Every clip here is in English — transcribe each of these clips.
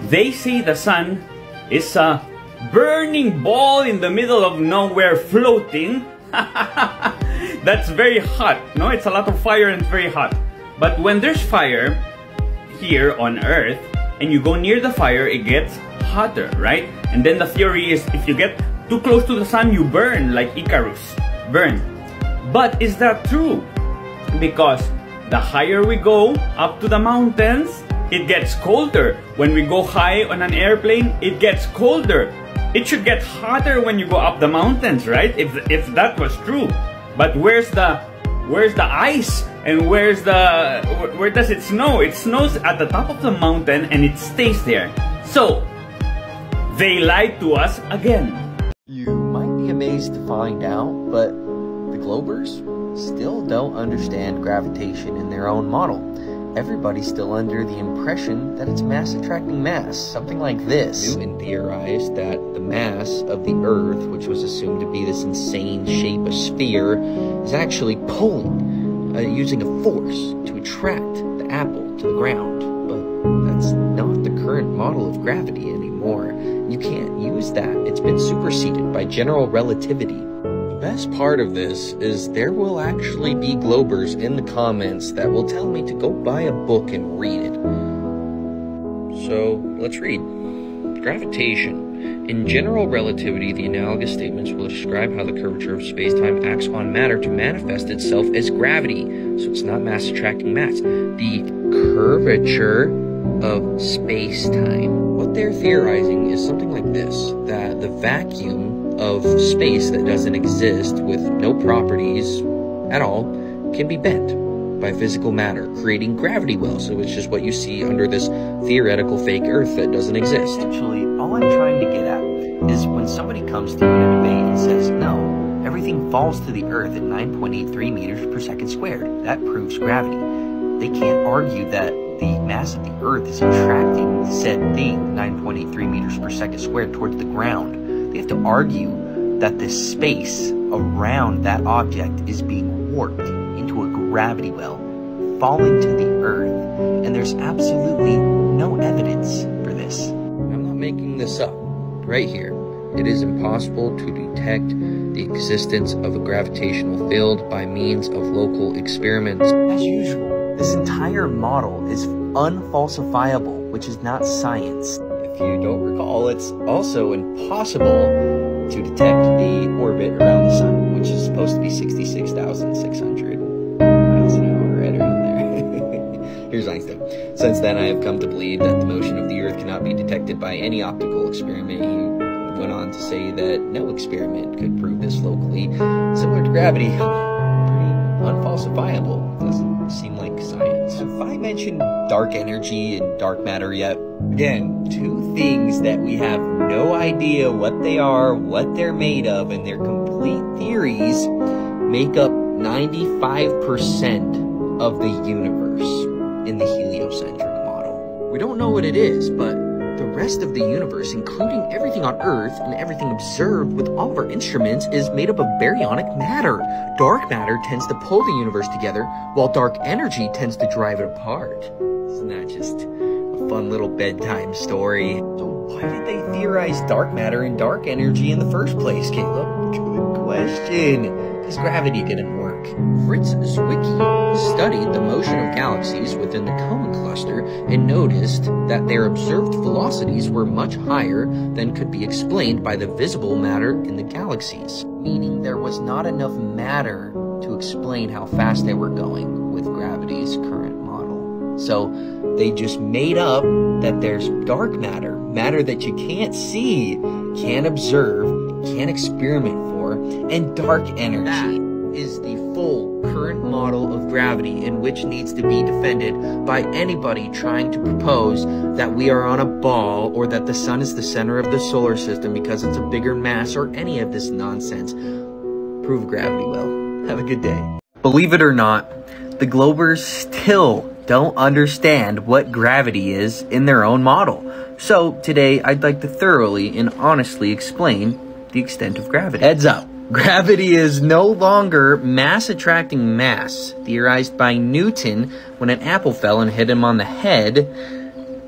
They say the sun is a burning ball in the middle of nowhere floating. That's very hot. No, it's a lot of fire and it's very hot. But when there's fire here on Earth and you go near the fire, it gets hotter, right? And then the theory is if you get too close to the sun, you burn like Icarus. Burn. But is that true? Because the higher we go up to the mountains, it gets colder. When we go high on an airplane, it gets colder. It should get hotter when you go up the mountains, right? If that was true. But where's the ice? And where does it snow? It snows at the top of the mountain and it stays there. So they lied to us again. You might be amazed to find out, but the Globers still don't understand gravitation in their own model. Everybody's still under the impression that it's mass attracting mass, something like this. Newton theorized that the mass of the Earth, which was assumed to be this insane shape, a sphere, is actually pulling, using a force to attract the apple to the ground. But that's not the current model of gravity anymore. You can't use that. It's been superseded by general relativity. The best part of this is there will actually be Globers in the comments that will tell me to go buy a book and read it. So, let's read. Gravitation. In general relativity, the analogous statements will describe how the curvature of space-time acts on matter to manifest itself as gravity. So it's not mass attracting mass. The curvature of space-time. What they're theorizing is something like this, that the vacuum of space that doesn't exist with no properties at all can be bent by physical matter, creating gravity wells. So it's just what you see under this theoretical fake Earth that doesn't exist. Essentially, all I'm trying to get at is when somebody comes to you in a debate and says, no, everything falls to the Earth at 9.83 meters per second squared. That proves gravity. They can't argue that the mass of the Earth is attracting said thing, 9.83 meters per second squared, towards the ground. They have to argue that the space around that object is being warped into a gravity well, falling to the Earth, and there's absolutely no evidence for this. I'm not making this up. Right here, it is impossible to detect the existence of a gravitational field by means of local experiments. As usual, this entire model is unfalsifiable, which is not science. If you don't recall, it's also impossible to detect the orbit around the sun, which is supposed to be 66,600 miles an hour, right around there. Here's Einstein. Since then, I have come to believe that the motion of the Earth cannot be detected by any optical experiment. He went on to say that no experiment could prove this locally. Similar to gravity, pretty unfalsifiable. Doesn't seem like science. Have I mentioned dark energy and dark matter yet? Again, two things that we have no idea what they are, what they're made of, and their complete theories make up 95% of the universe in the heliocentric model. We don't know what it is, but the rest of the universe, including everything on Earth and everything observed with all of our instruments, is made up of baryonic matter. Dark matter tends to pull the universe together, while dark energy tends to drive it apart. Isn't that just a fun little bedtime story? So why did they theorize dark matter and dark energy in the first place, Caleb? Good question. Because gravity didn't work. Fritz Zwicky studied the motion of galaxies within the Coma cluster and noticed that their observed velocities were much higher than could be explained by the visible matter in the galaxies, meaning there was not enough matter to explain how fast they were going with gravity's current model. So they just made up that there's dark matter, matter that you can't see, can't observe, can't experiment for, and dark energy. That is the full current model of gravity, in which needs to be defended by anybody trying to propose that we are on a ball or that the sun is the center of the solar system because it's a bigger mass or any of this nonsense. Prove gravity well. Have a good day. Believe it or not, the Globers still don't understand what gravity is in their own model. So today I'd like to thoroughly and honestly explain the extent of gravity. Heads up. Gravity is no longer mass attracting mass, theorized by Newton when an apple fell and hit him on the head.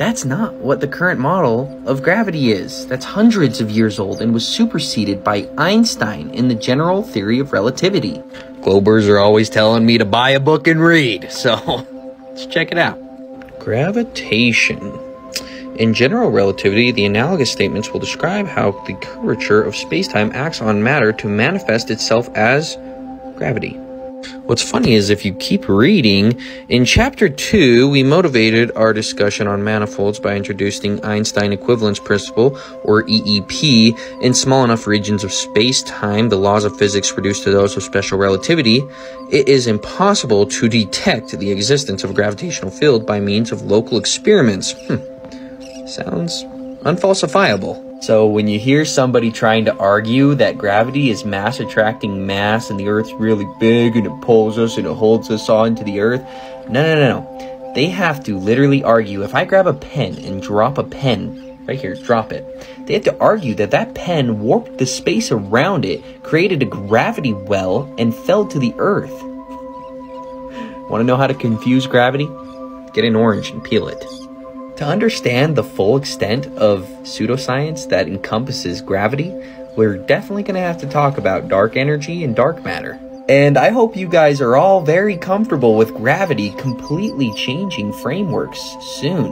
that's not what the current model of gravity is. That's hundreds of years old and was superseded by Einstein in the general theory of relativity. Globers are always telling me to buy a book and read, so let's check it out. Gravitation. In general relativity, the analogous statements will describe how the curvature of space-time acts on matter to manifest itself as gravity. What's funny is if you keep reading, in Chapter 2, we motivated our discussion on manifolds by introducing Einstein equivalence principle, or EEP, in small enough regions of space-time, the laws of physics reduced to those of special relativity. It is impossible to detect the existence of a gravitational field by means of local experiments. Sounds unfalsifiable. So when you hear somebody trying to argue that gravity is mass attracting mass and the Earth's really big and it pulls us and it holds us onto the Earth, no. They have to literally argue, if I grab a pen and drop a pen, right here, drop it, they have to argue that that pen warped the space around it, created a gravity well, and fell to the Earth. Want to know how to confuse gravity? Get an orange and peel it. To understand the full extent of pseudoscience that encompasses gravity, we're definitely going to have to talk about dark energy and dark matter. And I hope you guys are all very comfortable with gravity completely changing frameworks soon.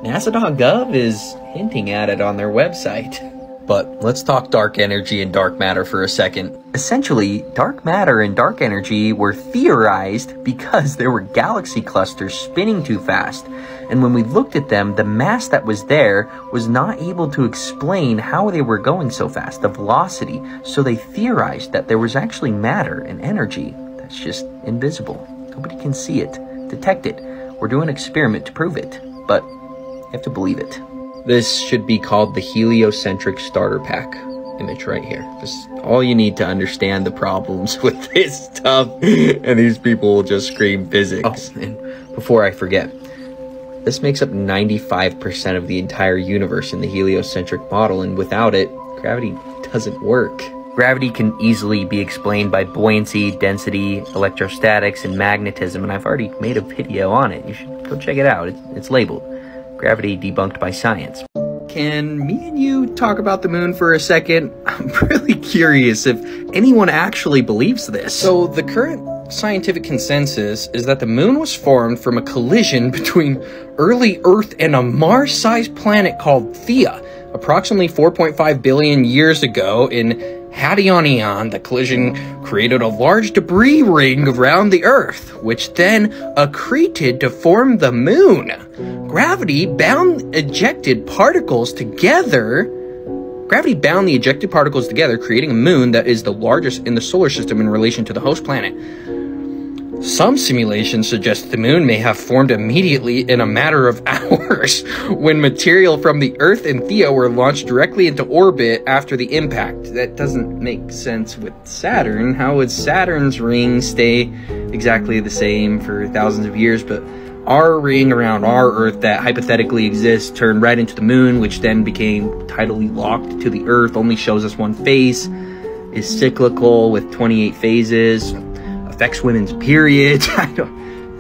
NASA.gov is hinting at it on their website. But let's talk dark energy and dark matter for a second. Essentially, dark matter and dark energy were theorized because there were galaxy clusters spinning too fast. And when we looked at them, the mass that was there was not able to explain how they were going so fast, the velocity. So they theorized that there was actually matter and energy that's just invisible. Nobody can see it, detect it. We're doing an experiment to prove it, but you have to believe it. This should be called the heliocentric starter pack image right here. This is all you need to understand the problems with this stuff, and these people will just scream physics. Oh, and before I forget, this makes up 95% of the entire universe in the heliocentric model, and without it, gravity doesn't work. Gravity can easily be explained by buoyancy, density, electrostatics, and magnetism, and I've already made a video on it. You should go check it out. It's labeled Gravity Debunked by Science. Can me and you talk about the moon for a second? I'm really curious if anyone actually believes this. So the current scientific consensus is that the moon was formed from a collision between early Earth and a Mars-sized planet called Theia, approximately 4.5 billion years ago in Hadron. The collision created a large debris ring around the Earth, which then accreted to form the moon. Gravity bound the ejected particles together, creating a moon that is the largest in the solar system in relation to the host planet. Some simulations suggest the moon may have formed immediately in a matter of hours when material from the Earth and Theia were launched directly into orbit after the impact. That doesn't make sense with Saturn. How would Saturn's ring stay exactly the same for thousands of years, but our ring around our Earth that hypothetically exists turned right into the moon, which then became tidally locked to the Earth, only shows us one face, is cyclical with 28 phases, affects women's periods. That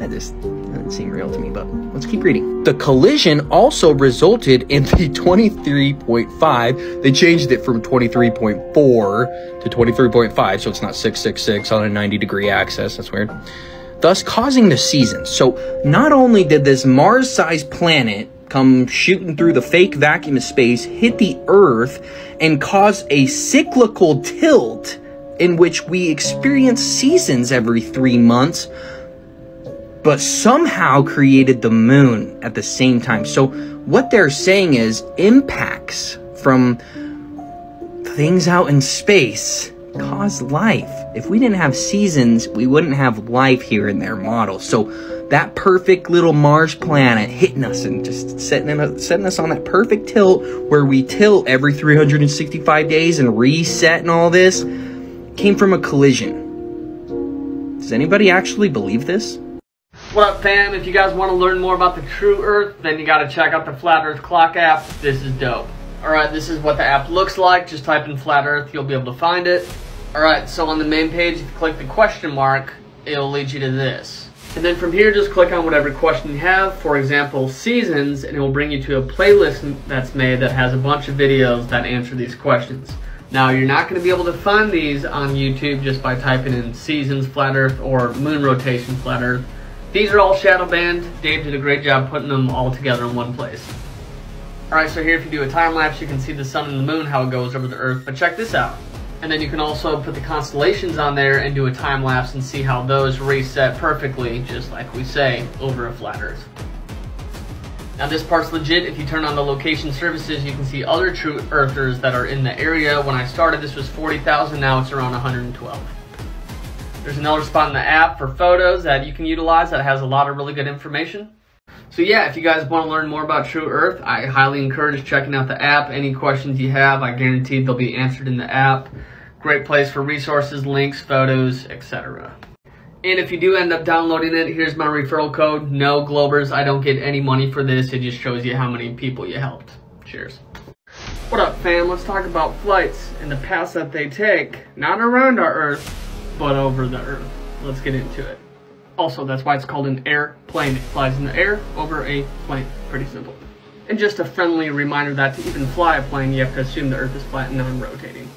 just doesn't seem real to me, but let's keep reading. The collision also resulted in the 23.5. They changed it from 23.4 to 23.5, so it's not 666 on a 90-degree axis. That's weird. Thus causing the seasons. So not only did this Mars-sized planet come shooting through the fake vacuum of space, hit the Earth, and cause a cyclical tilt in which we experience seasons every 3 months, but somehow created the moon at the same time. So what they're saying is impacts from things out in space cause life. If we didn't have seasons, we wouldn't have life here in their model. So that perfect little Mars planet hitting us and just setting us on that perfect tilt where we tilt every 365 days and reset and all this came from a collision. Does anybody actually believe this? What up, fam? If you guys want to learn more about the true Earth, then you got to check out the Flat Earth Clock app. This is dope. Alright, this is what the app looks like. Just type in Flat Earth, you'll be able to find it. Alright, so on the main page, if you click the question mark, it'll lead you to this. And then from here, just click on whatever question you have, for example, seasons, and it will bring you to a playlist that's made that has a bunch of videos that answer these questions. Now, you're not going to be able to find these on YouTube just by typing in seasons flat earth or moon rotation flat earth. These are all shadow banned. Dave did a great job putting them all together in one place. Alright, so here if you do a time lapse, you can see the sun and the moon, how it goes over the earth, but check this out. And then you can also put the constellations on there and do a time lapse and see how those reset perfectly, just like we say, over a flat earth. Now this part's legit. If you turn on the location services, you can see other true earthers that are in the area. When I started, this was 40,000, now it's around 112. There's another spot in the app for photos that you can utilize that has a lot of really good information. So yeah, if you guys want to learn more about True Earth, I highly encourage checking out the app. Any questions you have, I guarantee they'll be answered in the app. Great place for resources, links, photos, etc. And if you do end up downloading it, here's my referral code. No Globers, I don't get any money for this. It just shows you how many people you helped. Cheers. What up, fam? Let's talk about flights and the paths that they take, not around our Earth, but over the Earth. Let's get into it. Also, that's why it's called an airplane. It flies in the air over a plane. Pretty simple. And just a friendly reminder that to even fly a plane, you have to assume the Earth is flat and non-rotating.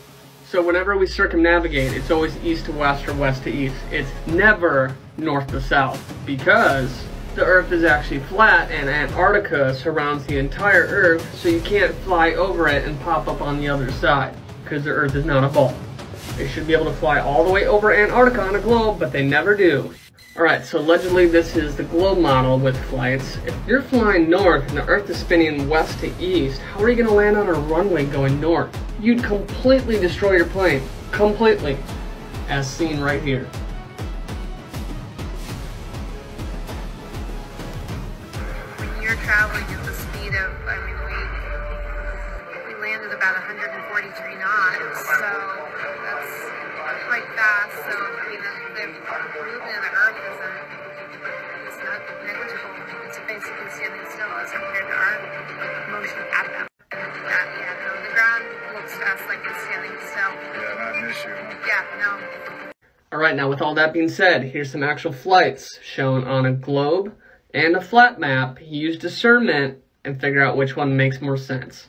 So whenever we circumnavigate, it's always east to west or west to east. It's never north to south, because the Earth is actually flat and Antarctica surrounds the entire Earth, so you can't fly over it and pop up on the other side, because the Earth is not a ball. They should be able to fly all the way over Antarctica on a globe, but they never do. Alright, so allegedly this is the globe model with flights. If you're flying north and the Earth is spinning west to east, how are you going to land on a runway going north? You'd completely destroy your plane. Completely. As seen right here. When you're traveling at the speed of, we landed about 143 knots, so that's quite fast. So, the movement of the Earth is not negligible. It's basically standing still as compared to our motion at them. The ground looks to us like it's standing still. Yeah, not an issue. Yeah, no. Alright, now with all that being said, here's some actual flights shown on a globe and a flat map. Use discernment and figure out which one makes more sense.